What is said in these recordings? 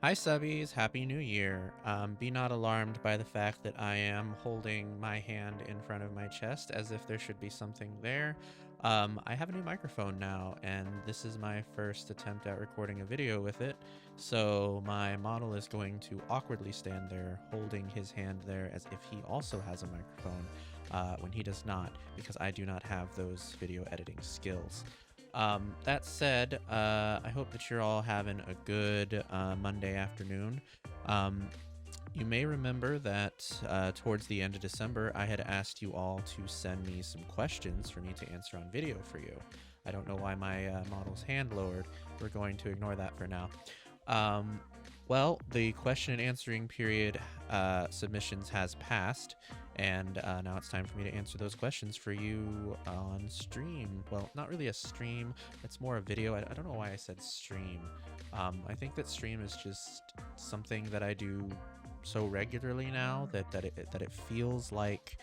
Hi Subbies, Happy New Year. Be not alarmed by the fact that I am holding my hand in front of my chest as if there should be something there. I have a new microphone now, and this is my first attempt at recording a video with it. So my model is going to awkwardly stand there holding his hand there as if he also has a microphone when he does not, because I do not have those video editing skills. That said, I hope that you're all having a good Monday afternoon. Um, you may remember that towards the end of December, I had asked you all to send me some questions for me to answer on video for you. I don't know why my model's hand lowered. We're going to ignore that for now. Um, well, the question and answering period submissions has passed, and now it's time for me to answer those questions for you on stream. Well, not really a stream, it's more a video. I don't know why I said stream. I think that stream is just something that I do so regularly now that it feels like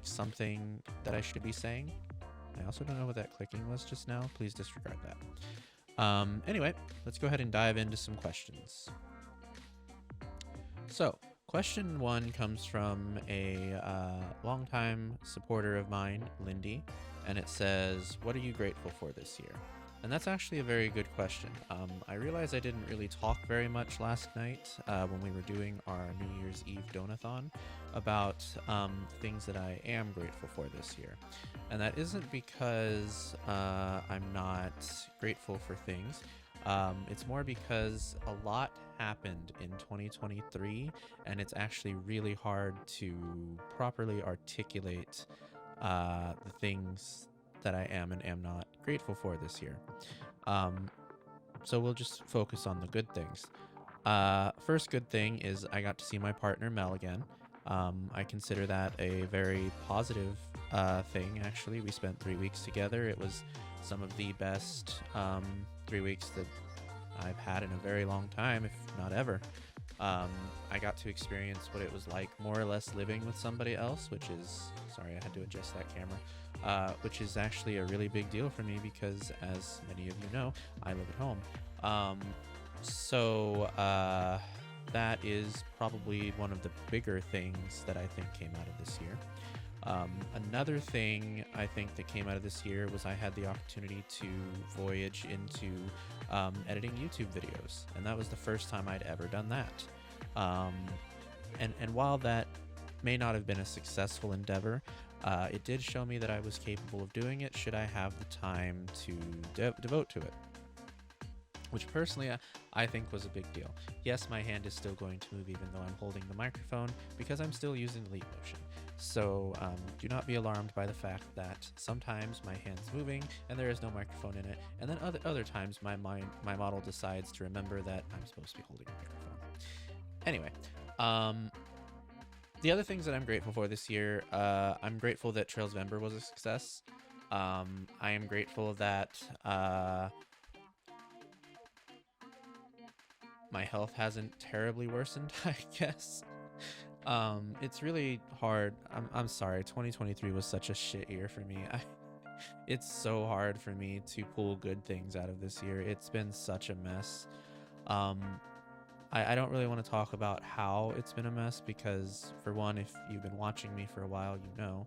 something that I should be saying. I also don't know what that clicking was just now. Please disregard that. Anyway, let's go ahead and dive into some questions. So, question one comes from a longtime supporter of mine, Lindy, and it says, "What are you grateful for this year?" And that's actually a very good question. I realized I didn't really talk very much last night when we were doing our New Year's Eve donathon about things that I am grateful for this year. And that isn't because I'm not grateful for things. It's more because a lot happened in 2023, and it's actually really hard to properly articulate the things that I am and am not grateful for this year. So we'll just focus on the good things. First good thing is I got to see my partner Mel again. I consider that a very positive thing, actually. We spent 3 weeks together. It was some of the best 3 weeks that I've had in a very long time, if not ever. I got to experience what it was like more or less living with somebody else, which is, sorry, I had to adjust that camera, which is actually a really big deal for me because, as many of you know, I live at home. So that is probably one of the bigger things that I think came out of this year. Another thing I think that came out of this year was I had the opportunity to voyage into editing YouTube videos, and that was the first time I'd ever done that. And while that may not have been a successful endeavor, it did show me that I was capable of doing it should I have the time to devote to it, which personally I think was a big deal. Yes, my hand is still going to move even though I'm holding the microphone because I'm still using leap motion. So do not be alarmed by the fact that sometimes my hand's moving and there is no microphone in it, and then other times my model decides to remember that I'm supposed to be holding a microphone. Anyway, the other things that I'm grateful for this year, I'm grateful that Trails of Ember was a success. I am grateful that my health hasn't terribly worsened, I guess. It's really hard. I'm sorry. 2023 was such a shit year for me. It's so hard for me to pull good things out of this year. It's been such a mess. I don't really want to talk about how it's been a mess because, for one, if you've been watching me for a while, you know.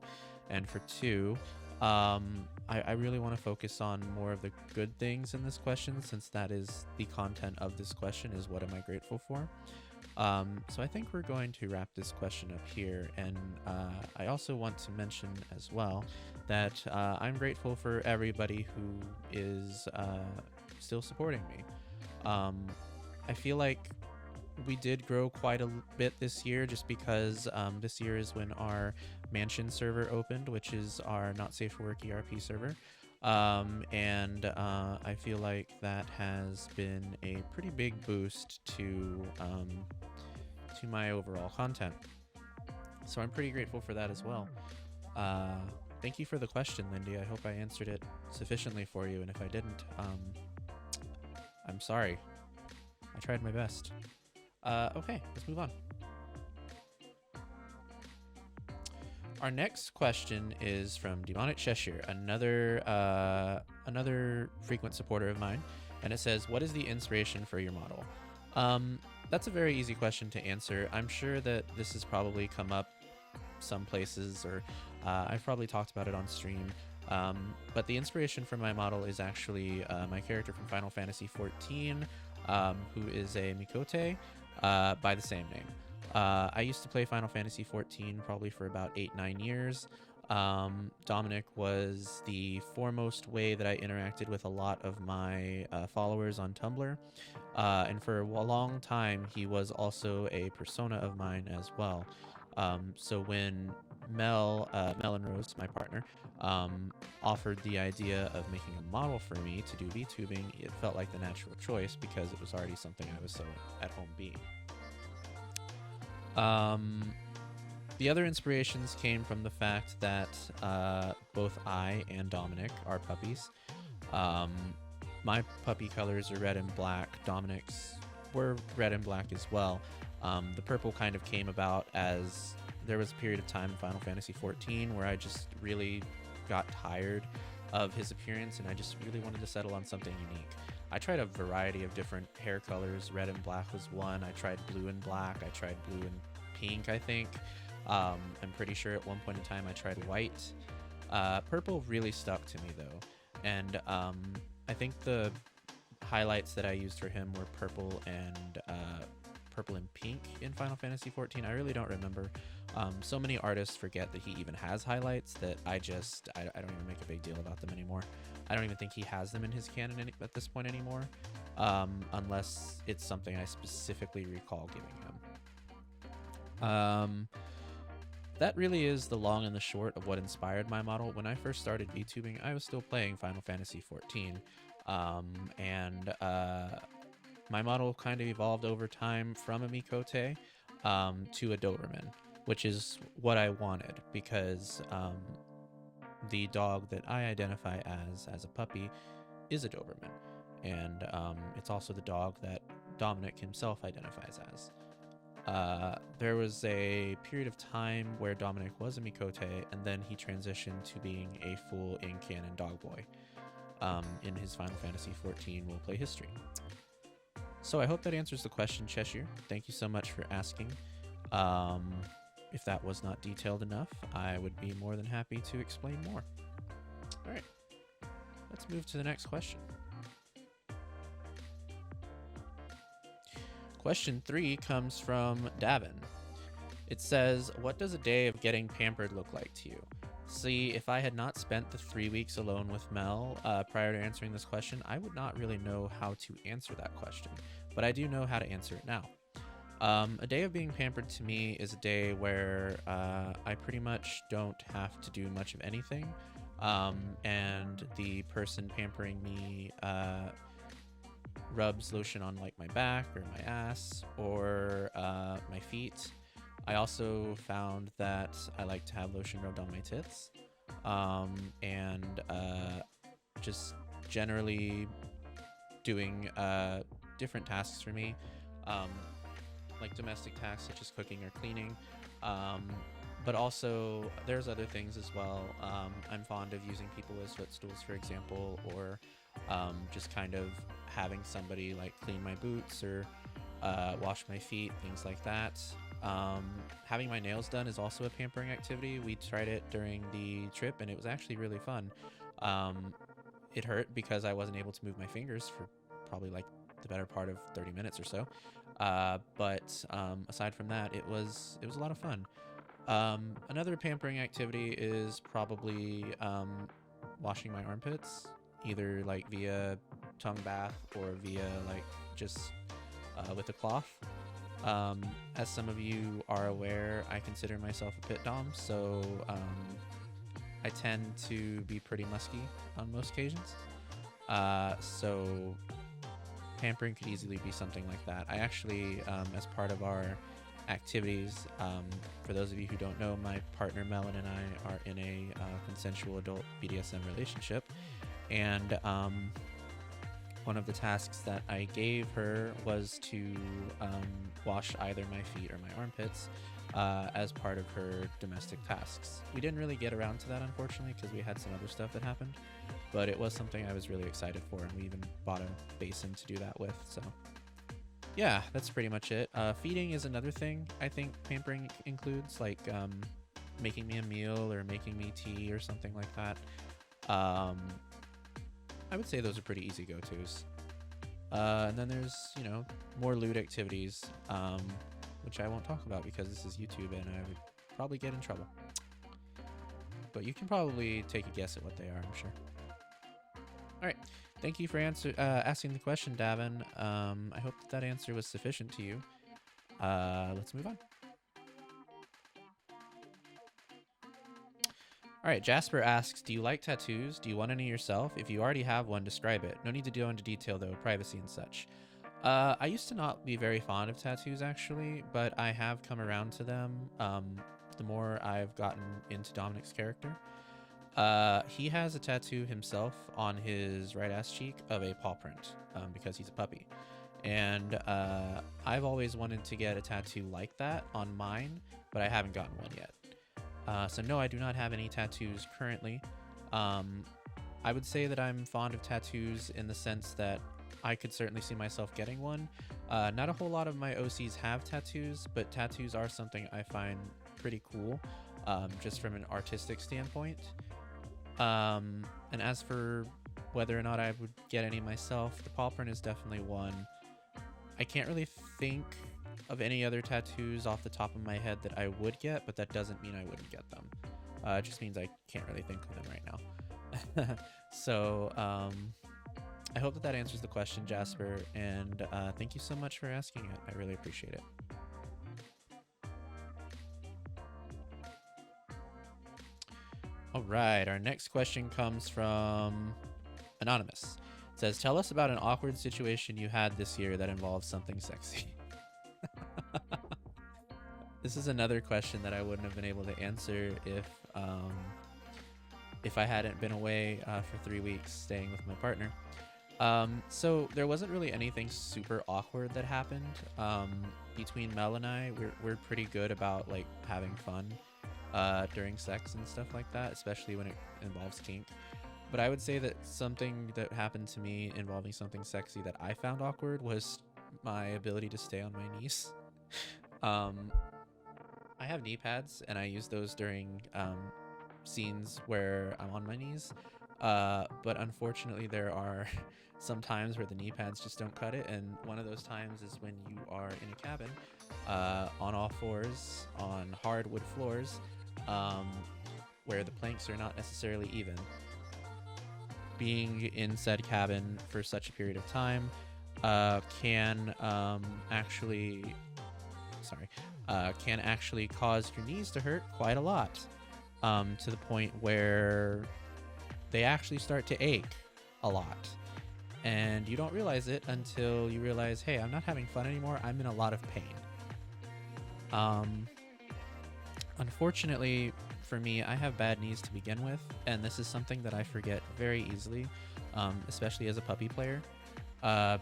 And for two, I really want to focus on more of the good things in this question, since that is the content of this question, is what am I grateful for? So I think we're going to wrap this question up here, and I also want to mention as well that I'm grateful for everybody who is still supporting me. I feel like we did grow quite a bit this year just because this year is when our mansion server opened, which is our not safe for work ERP server. And I feel like that has been a pretty big boost to my overall content. So I'm pretty grateful for that as well. Thank you for the question, Lindy. I hope I answered it sufficiently for you, and if I didn't, I'm sorry. I tried my best. Okay, let's move on. Our next question is from Demonic Cheshire, another frequent supporter of mine, And it says, what is the inspiration for your model? That's a very easy question to answer. I'm sure that this has probably come up some places, or I've probably talked about it on stream. But the inspiration for my model is actually my character from Final Fantasy XIV, who is a Mikote by the same name. I used to play Final Fantasy XIV probably for about 8-9 years. Dominic was the foremost way that I interacted with a lot of my followers on Tumblr. And for a long time, he was also a persona of mine as well. So when Mel and Rose, my partner, offered the idea of making a model for me to do VTubing, it felt like the natural choice because it was already something I was so at home being. The other inspirations came from the fact that both I and Dominic are puppies. My puppy colors are red and black. Dominic's were red and black as well. The purple kind of came about as there was a period of time in Final Fantasy XIV where I just really got tired of his appearance and I just really wanted to settle on something unique. I tried a variety of different hair colors. Red and black was one. I tried blue and black. I tried blue and pink, I think. I'm pretty sure at one point in time I tried white. Purple really stuck to me though. And I think the highlights that I used for him were purple and pink in Final Fantasy XIV. I really don't remember. So many artists forget that he even has highlights that I don't even make a big deal about them anymore. I don't even think he has them in his canon at this point anymore, unless it's something I specifically recall giving him. That really is the long and the short of what inspired my model. When I first started VTubing, I was still playing Final Fantasy XIV, and my model kind of evolved over time from a Mikote to a Doberman, which is what I wanted because the dog that I identify as a puppy is a Doberman, and it's also the dog that Dominic himself identifies as. There was a period of time where Dominic was a Mikote, and then he transitioned to being a full in-canon dog boy in his Final Fantasy XIV roleplay history. So I hope that answers the question, Cheshire. Thank you so much for asking. If that was not detailed enough, I would be more than happy to explain more. All right, let's move to the next question. Question 3 comes from Davin. It says, what does a day of getting pampered look like to you? See, if I had not spent the 3 weeks alone with Mel prior to answering this question, I would not really know how to answer that question, but I do know how to answer it now. A day of being pampered to me is a day where I pretty much don't have to do much of anything, and the person pampering me rubs lotion on like my back or my ass or my feet. I also found that I like to have lotion rubbed on my tits, and just generally doing different tasks for me, like domestic tasks such as cooking or cleaning, but also there's other things as well. I'm fond of using people as footstools, for example, or just kind of having somebody like clean my boots or wash my feet, things like that. Having my nails done is also a pampering activity. We tried it during the trip and it was actually really fun. It hurt because I wasn't able to move my fingers for probably like the better part of 30 minutes or so. But aside from that, it was a lot of fun. Another pampering activity is probably washing my armpits, either like via tongue bath or via like just with a cloth. As some of you are aware, I consider myself a pit dom, so I tend to be pretty musky on most occasions. So pampering could easily be something like that. I actually, as part of our activities, for those of you who don't know, my partner Melon and I are in a consensual adult BDSM relationship, and one of the tasks that I gave her was to wash either my feet or my armpits as part of her domestic tasks. We didn't really get around to that, unfortunately, because we had some other stuff that happened, but it was something I was really excited for, and we even bought a basin to do that with. So yeah, that's pretty much it. Feeding is another thing I think pampering includes, like making me a meal or making me tea or something like that. I would say those are pretty easy go-tos. And then there's, you know, more lewd activities, which I won't talk about because this is YouTube and I would probably get in trouble. But you can probably take a guess at what they are, I'm sure. All right. Thank you for asking the question, Davin. I hope that answer was sufficient to you. Let's move on. All right, Jasper asks, do you like tattoos? Do you want any yourself? If you already have one, describe it. No need to go into detail, though, privacy and such. I used to not be very fond of tattoos, actually, but I have come around to them the more I've gotten into Dominic's character. He has a tattoo himself on his right ass cheek of a paw print because he's a puppy. And I've always wanted to get a tattoo like that on mine, but I haven't gotten one yet. So no, I do not have any tattoos currently. I would say that I'm fond of tattoos in the sense that I could certainly see myself getting one. Not a whole lot of my OCs have tattoos, but tattoos are something I find pretty cool, just from an artistic standpoint. And as for whether or not I would get any myself, the paw print is definitely one. I can't really think of any other tattoos off the top of my head that I would get, but that doesn't mean I wouldn't get them. It just means I can't really think of them right now. So I hope that answers the question, Jasper, and thank you so much for asking it. I really appreciate it. All right, our next question comes from Anonymous. It says, tell us about an awkward situation you had this year that involves something sexy. This is another question that I wouldn't have been able to answer if I hadn't been away for 3 weeks staying with my partner. So there wasn't really anything super awkward that happened between Mel and I. We're pretty good about like having fun during sex and stuff like that, especially when it involves kink. But I would say that something that happened to me involving something sexy that I found awkward was my ability to stay on my knees. I have knee pads and I use those during scenes where I'm on my knees. But unfortunately there are some times where the knee pads just don't cut it. And one of those times is when you are in a cabin on all fours on hardwood floors where the planks are not necessarily even. Being in said cabin for such a period of time can actually cause your knees to hurt quite a lot, to the point where they actually start to ache a lot. And you don't realize it until you realize, hey, I'm not having fun anymore. I'm in a lot of pain. Unfortunately for me, I have bad knees to begin with, and this is something that I forget very easily, especially as a puppy player,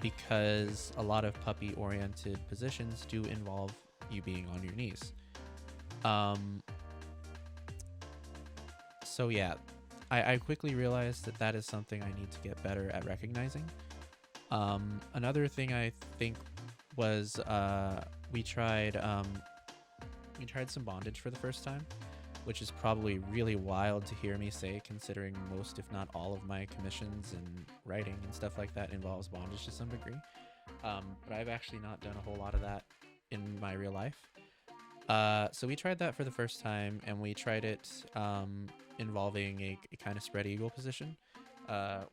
because a lot of puppy-oriented positions do involve you being on your knees. So yeah, I quickly realized that that is something I need to get better at recognizing. Another thing I think was we tried some bondage for the first time, which is probably really wild to hear me say, considering most, if not all, of my commissions and writing and stuff like that involves bondage to some degree. But I've actually not done a whole lot of that in my real life. So we tried that for the first time, and we tried it involving a kind of spread eagle position,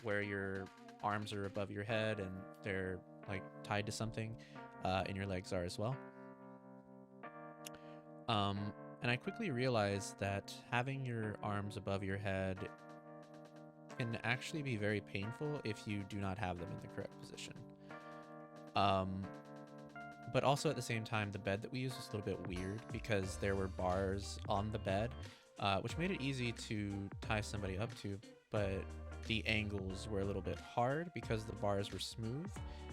where your arms are above your head and they're like tied to something, and your legs are as well. And I quickly realized that having your arms above your head can actually be very painful if you do not have them in the correct position. But also at the same time, the bed that we used was a little bit weird because there were bars on the bed, which made it easy to tie somebody up to, but the angles were a little bit hard because the bars were smooth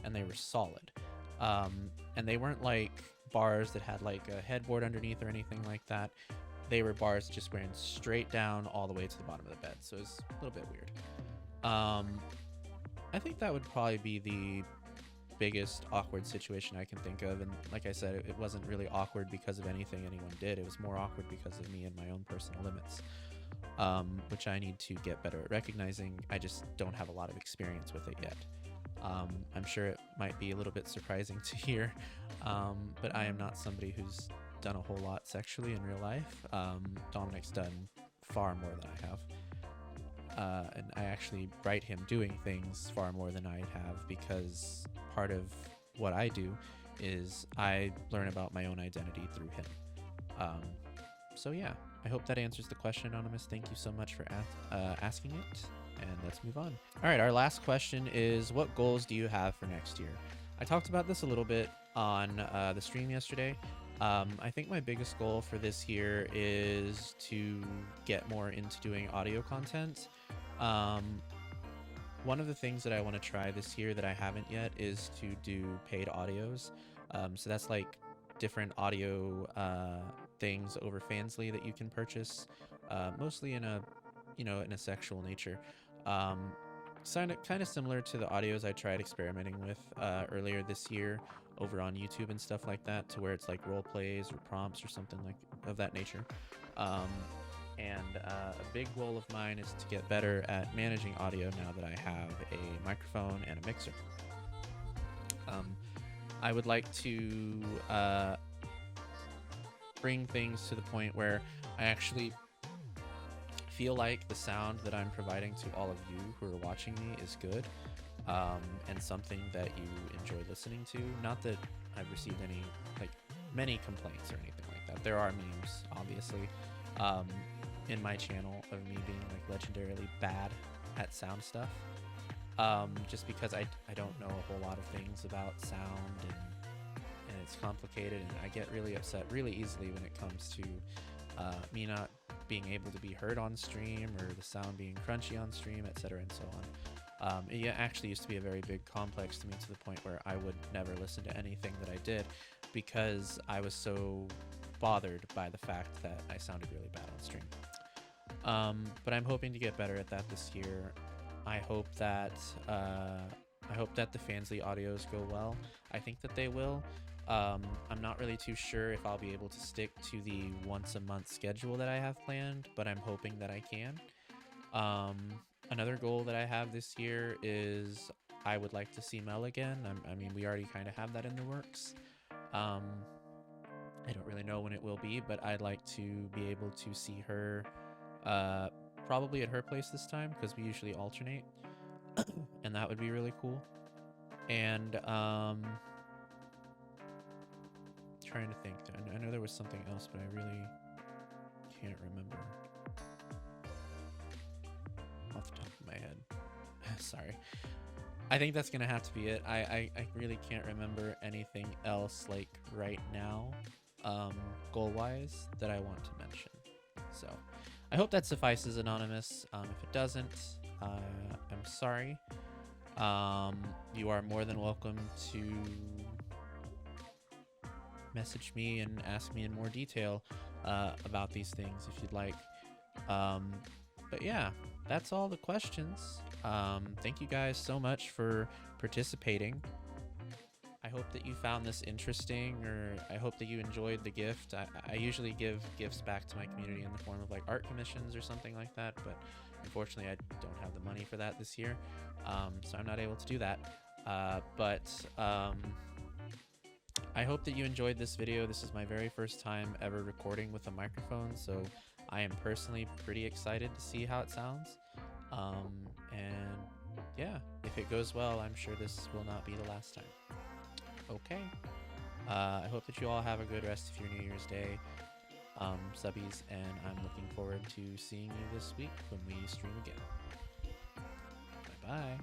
and they were solid. And they weren't like bars that had like a headboard underneath or anything like that. They were bars that just went straight down all the way to the bottom of the bed, so it's a little bit weird. I think that would probably be the biggest awkward situation I can think of, and like I said, it wasn't really awkward because of anything anyone did. It was more awkward because of me and my own personal limits, which I need to get better at recognizing. I just don't have a lot of experience with it yet. I'm sure it might be a little bit surprising to hear, but I am not somebody who's done a whole lot sexually in real life. Dominic's done far more than I have, and I actually write him doing things far more than I have, because part of what I do is I learn about my own identity through him. So yeah, I hope that answers the question, Anonymous. Thank you so much for asking it, and let's move on. All right, our last question is, what goals do you have for next year? I talked about this a little bit on the stream yesterday. I think my biggest goal for this year is to get more into doing audio content. One of the things that I want to try this year that I haven't yet is to do paid audios. So that's like different audio things over Fansly that you can purchase, mostly in a sexual nature. Kind of similar to the audios I tried experimenting with earlier this year over on YouTube and stuff like that, to where it's like role plays or prompts or something like of that nature. And a big goal of mine is to get better at managing audio now that I have a microphone and a mixer. I would like to bring things to the point where I actually feel like the sound that I'm providing to all of you who are watching me is good, and something that you enjoy listening to. Not that I've received many complaints or anything like that. There are memes, obviously, in my channel of me being like legendarily bad at sound stuff, just because I don't know a whole lot of things about sound, and it's complicated, and I get really upset really easily when it comes to me not being able to be heard on stream, or the sound being crunchy on stream, etc., and so on. It actually used to be a very big complex to me, to the point where I would never listen to anything that I did because I was so bothered by the fact that I sounded really bad on stream. But I'm hoping to get better at that this year. I hope that the Fansly audios go well. I think that they will. I'm not really too sure if I'll be able to stick to the once a month schedule that I have planned, but I'm hoping that I can. Another goal that I have this year is I would like to see Mel again. I mean, we already kind of have that in the works. I don't really know when it will be, but I'd like to be able to see her probably at her place this time, because we usually alternate, and that would be really cool. And trying to think. I know there was something else, but I really can't remember off the top of my head. Sorry. I think that's gonna have to be it. I really can't remember anything else like right now, goal-wise, that I want to mention. So I hope that suffices, Anonymous. If it doesn't, I'm sorry. You are more than welcome to message me and ask me in more detail about these things if you'd like. But yeah, that's all the questions. Thank you guys so much for participating. I hope that you found this interesting, or I hope that you enjoyed the gift. I usually give gifts back to my community in the form of like art commissions or something like that, but unfortunately I don't have the money for that this year, so I'm not able to do that. But I hope that you enjoyed this video. This is my very first time ever recording with a microphone, so I am personally pretty excited to see how it sounds. And yeah, if it goes well, I'm sure this will not be the last time. Okay. I hope that you all have a good rest of your New Year's Day, subbies, and I'm looking forward to seeing you this week when we stream again. Bye-bye.